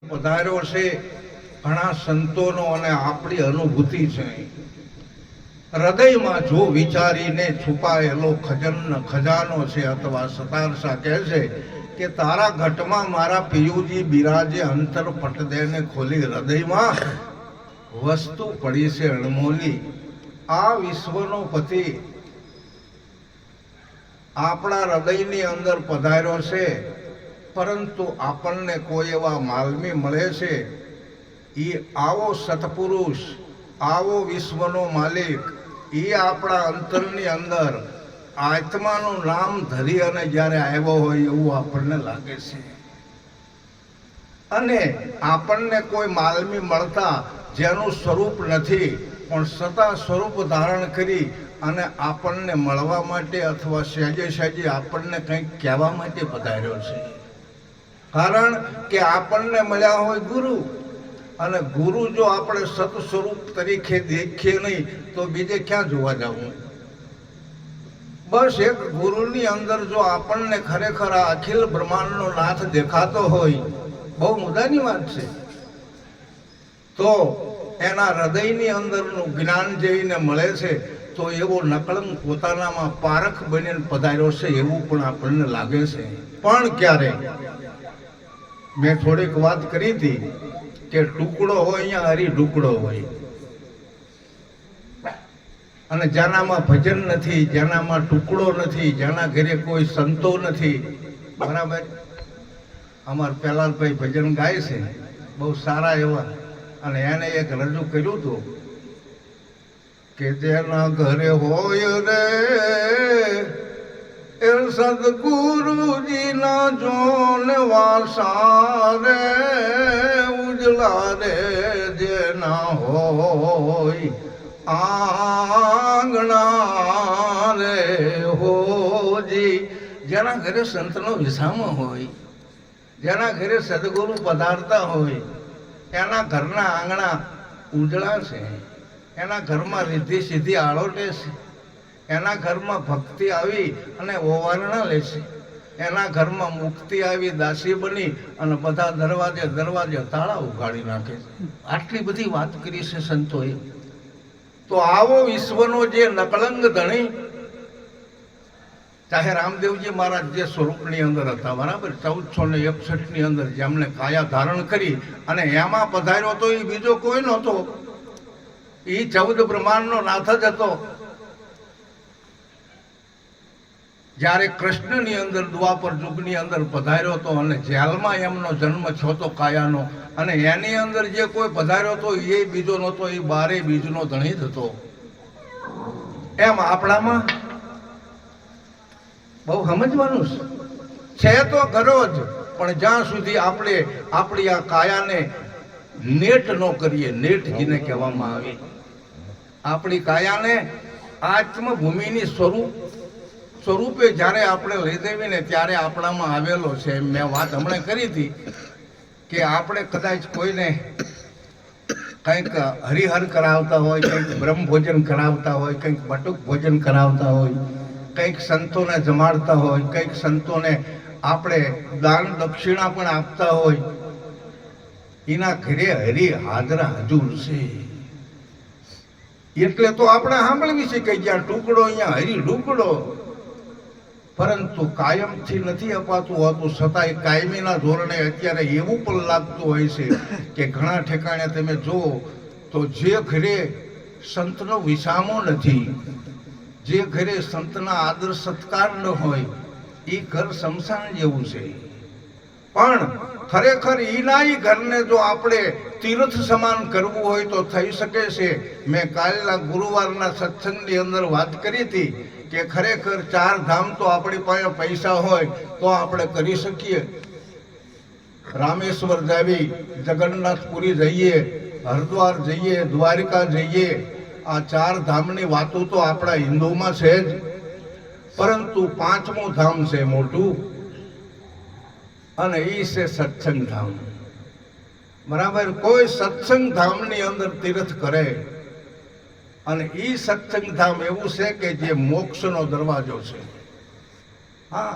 પધાર્યો છે ઘણા સંતોનો અને આપણી અનુભૂતિ છે. હૃદયમાં જો વિચારીને છુપાયેલો ખજાનો છે અથવા સતારસા કહે છે કે તારા ઘટમાં મારા પિયુજી બિરાજે, અંતર પટદેને ખોલી હૃદયમાં વસ્તુ પડી છે અણમોલી. આ વિશ્વનો પતિ આપણા હૃદયની અંદર પધાર્યો છે, પરંતુ આપણને કોઈ એવા માલમી મળે છે, એ આવો સત્પુરુષ, આવો વિશ્વનો માલિક, એ આપણા અંતરની અંદર આત્માનું નામ ધરી અને જ્યારે આવ્યો હોય એવું આપણને લાગે છે. અને આપણને કોઈ માલમી મળતા જેનું સ્વરૂપ નથી પણ સદા સ્વરૂપ ધારણ કરી અને આપણને મળવા માટે અથવા સહેજે સહેજે આપણને કંઈક કહેવા માટે પધાર્યો છે. કારણ કે આપણને મળ્યા હોય ગુરુ, અને ગુરુ જો આપણે સત સ્વરૂપ તરીકે દેખીએ નહીં તો બીજે ક્યાં જોવા જવું. બસ એક ગુરુની અંદર જો આપણને ખરેખર આ અખિલ બ્રહ્માંડનો નાથ દેખાતો હોય, બહુ મુદ્દાની વાત છે, તો એના હૃદયની અંદરનું જ્ઞાન જઈને મળે છે તો એવો નકળંક પોતાનામાં પારખ બનીને પધાર્યો છે એવું પણ આપણને લાગે છે. પણ ક્યારે મેં થોડીક વાત કરી હતી કે ટુકડો હોય અહીંયા હરી ઢુકડો હોય, અને જેનામાં ભજન નથી, જેનામાં ટુકડો નથી, જેના ઘરે કોઈ સંતો નથી, બરાબર. અમાર પહેલાલભાઈ ભજન ગાય છે બહુ સારા એવા, અને એને એક રજૂ કર્યું હતું કે જેના ઘરે હોય રે એ સદગુરુજીના જોન વાસા રે, ઉજલા રે જેના હોય આંગણા રે હોજી. જેના ઘરે સંતનો વિસામો હોય, જેના ઘરે સદગુરુ પધારતા હોય, એના ઘરના આંગણા ઉજળા છે, એના ઘરમાં રિદ્ધિ સિદ્ધિ આળોટે છે, એના ઘરમાં ભક્તિ આવી અને ઓવારણા લે છે, એના ઘરમાં મુક્તિ આવી દાસી બની અને બધા દરવાજે તાળા ઉગાડી નાખે છે. આટલી બધી વાત કરી છે સંતોએ. તો આવો વિશ્વનો જે નકલંગ ધણી, ચાહે રામદેવજી મહારાજ જે સ્વરૂપની અંદર હતા, બરાબર, 1461 ની અંદર જેમને કાયા ધારણ કરી અને એમાં પધાર્યો તો એ બીજો કોઈ નહોતો, એ 14 બ્રહ્માંડનો નાથ જ હતો. જ્યારે કૃષ્ણની અંદર દ્વાપર યુગની અંદર પધાર્યો હતો અને જેલમાં એમનો જન્મ થયો તો કાયાનો, અને એની અંદર જે કોઈ પધાર્યો હતો એ બીજો નહોતો, એ 12 બીજનો ધણી જ હતો. એમ આપણામાં બહુ સમજવાનું છે તો ખરો જ, પણ જ્યાં સુધી આપણે આપણી આ કાયાને નેટ ન કરીએ, નેટ જેને કહેવામાં આવે, આપણી કાયાને આત્મભૂમિની સ્વરૂપે જ્યારે આપણે લઈ દેવી ને ત્યારે આપણામાં આવેલો છે. મેં વાત હમણાં કરી હતી કે આપણે કદાચ કોઈને કંઈક હરિહર કરાવતા હોય, કંઈક બ્રહ્મ ભોજન કરાવતા હોય, કંઈક બટુક ભોજન કરાવતા હોય, કંઈક સંતોને જમાડતા હોય, કંઈક સંતોને આપણે દાન દક્ષિણા પણ આપતા હોય, એના ઘરે હરિ હાજરા હજુર છે. એટલે તો આપણે સાંભળવી છે કે જ્યાં ટુકડો અહીંયા હરી ઢુકડો, પરંતુ કાયમથી નથી અપાતું હોતું. છતાંય કાયમીના ધોરણે અત્યારે એવું પણ લાગતું હોય છે કે ઘણા ઠેકાણે તમે જુઓ તો જે ઘરે સંતનો વિસામો નથી, જે ઘરે સંતના આદર સત્કાર ન હોય, એ ઘર શમશાન જેવું છે. પણ ખરેખર ઈના ઘરને જો આપણે તીર્થ સમાન કરવું હોય તો થઈ શકે છે. મેં કાલના ગુરુવારના સત્સંગની અંદર વાત કરી હતી કે ખરેખર 4 ધામ તો આપણી પાસે પૈસા હોય તો આપણે કરી શકીએ. રામેશ્વર જાવી, જગન્નાથપુરી જઈએ, હરિદ્વાર જઈએ, દ્વારિકા જઈએ, આ 4 ધામની વાતો તો આપણા હિન્દુમાં છે જ, પરંતુ 5મું ધામ છે મોટું, અને એ છે સત્સંગ ધામ. બરાબર. કોઈ સત્સંગ ધામની અંદર તીર્થ કરે અને એ સત્સંગ ધામ એવું છે કે જે મોક્ષનો દરવાજો છે. હા,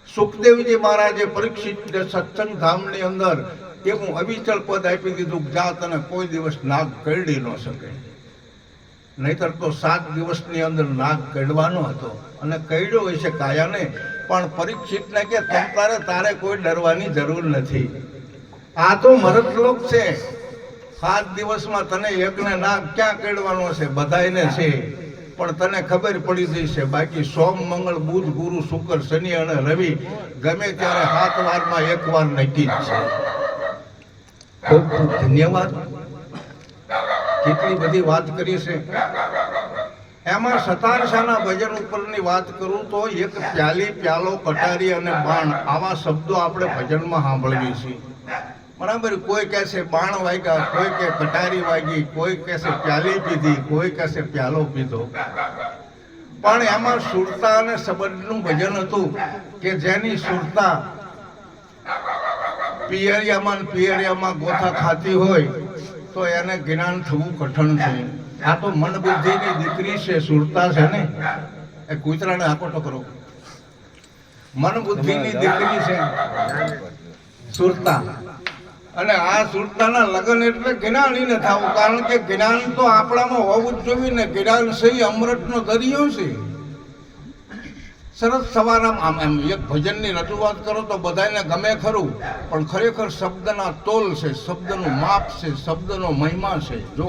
સુખદેવજી મહારાજે પરીક્ષિત સત્સંગ ધામની અંદર એવું અવિચળ પદ આપી દીધું કે જા તને કોઈ દિવસ નાગ કરડી ન શકે. નહીતર તો 7 દિવસની અંદર નાગ કરડવાનો હતો અને કરડ્યો હોય છે કાયાને. પણ પરીક્ષિતને કે તારે કોઈ ડરવાની જરૂર નથી. આ તો મરતલોક છે. 7 દિવસમાં તને એકને નાગ ક્યાં કરડવાનો છે? બધાયને છે. પણ તને ખબર પડી ગઈ છે. બાકી સોમ, મંગળ, બુધ, ગુરુ, શુક્ર, શનિ અને રવિ ગમે ત્યારે 7 વારમાં 1 વાર નક્કી જ છે. ખૂબ ખૂબ ધન્યવાદ. કેટલી બધી વાત કરી છે. એમાં સતારસાના ભજન ઉપરની વાત કરું તો એક પ્યાલી, પ્યાલો, કટારી અને બાણ આવા શબ્દો આપણે ભજનમાં સાંભળીએ છીએ. બરાબર. કોઈ કહે છે બાણ વાગ્યા, કોઈ કે કટારી વાગી, કોઈ કહે છે પ્યાલી પીધી, કોઈ કહે છે પ્યાલો પીધો. પણ એમાં સુરતા અને સંબંધનું ભજન હતું કે જેની સુરતા પિયરિયામાં ગોથા ખાતી હોય તો એને જ્ઞાન થવું કઠણ છે. આ તો મન બુદ્ધિની દીકરી છે, સુરતા છે ને. એ કૂતરાને આકોટો કરો. મન બુદ્ધિની દીકરી છે સુરતા. અને આ સુરતાના લગ્ન એટલે જ્ઞાનીને થવું. કારણ કે જ્ઞાન તો આપણામાં હોવું જ જોઈએ ને. જ્ઞાન સહી અમૃતનો દરિયો છે. સરસ સવારમાં આમ એક ભજનની રજૂઆત કરો તો બધાને ગમે ખરું, પણ ખરેખર શબ્દના તોલ છે, શબ્દનું માપ છે, શબ્દનો મહિમા છે. જો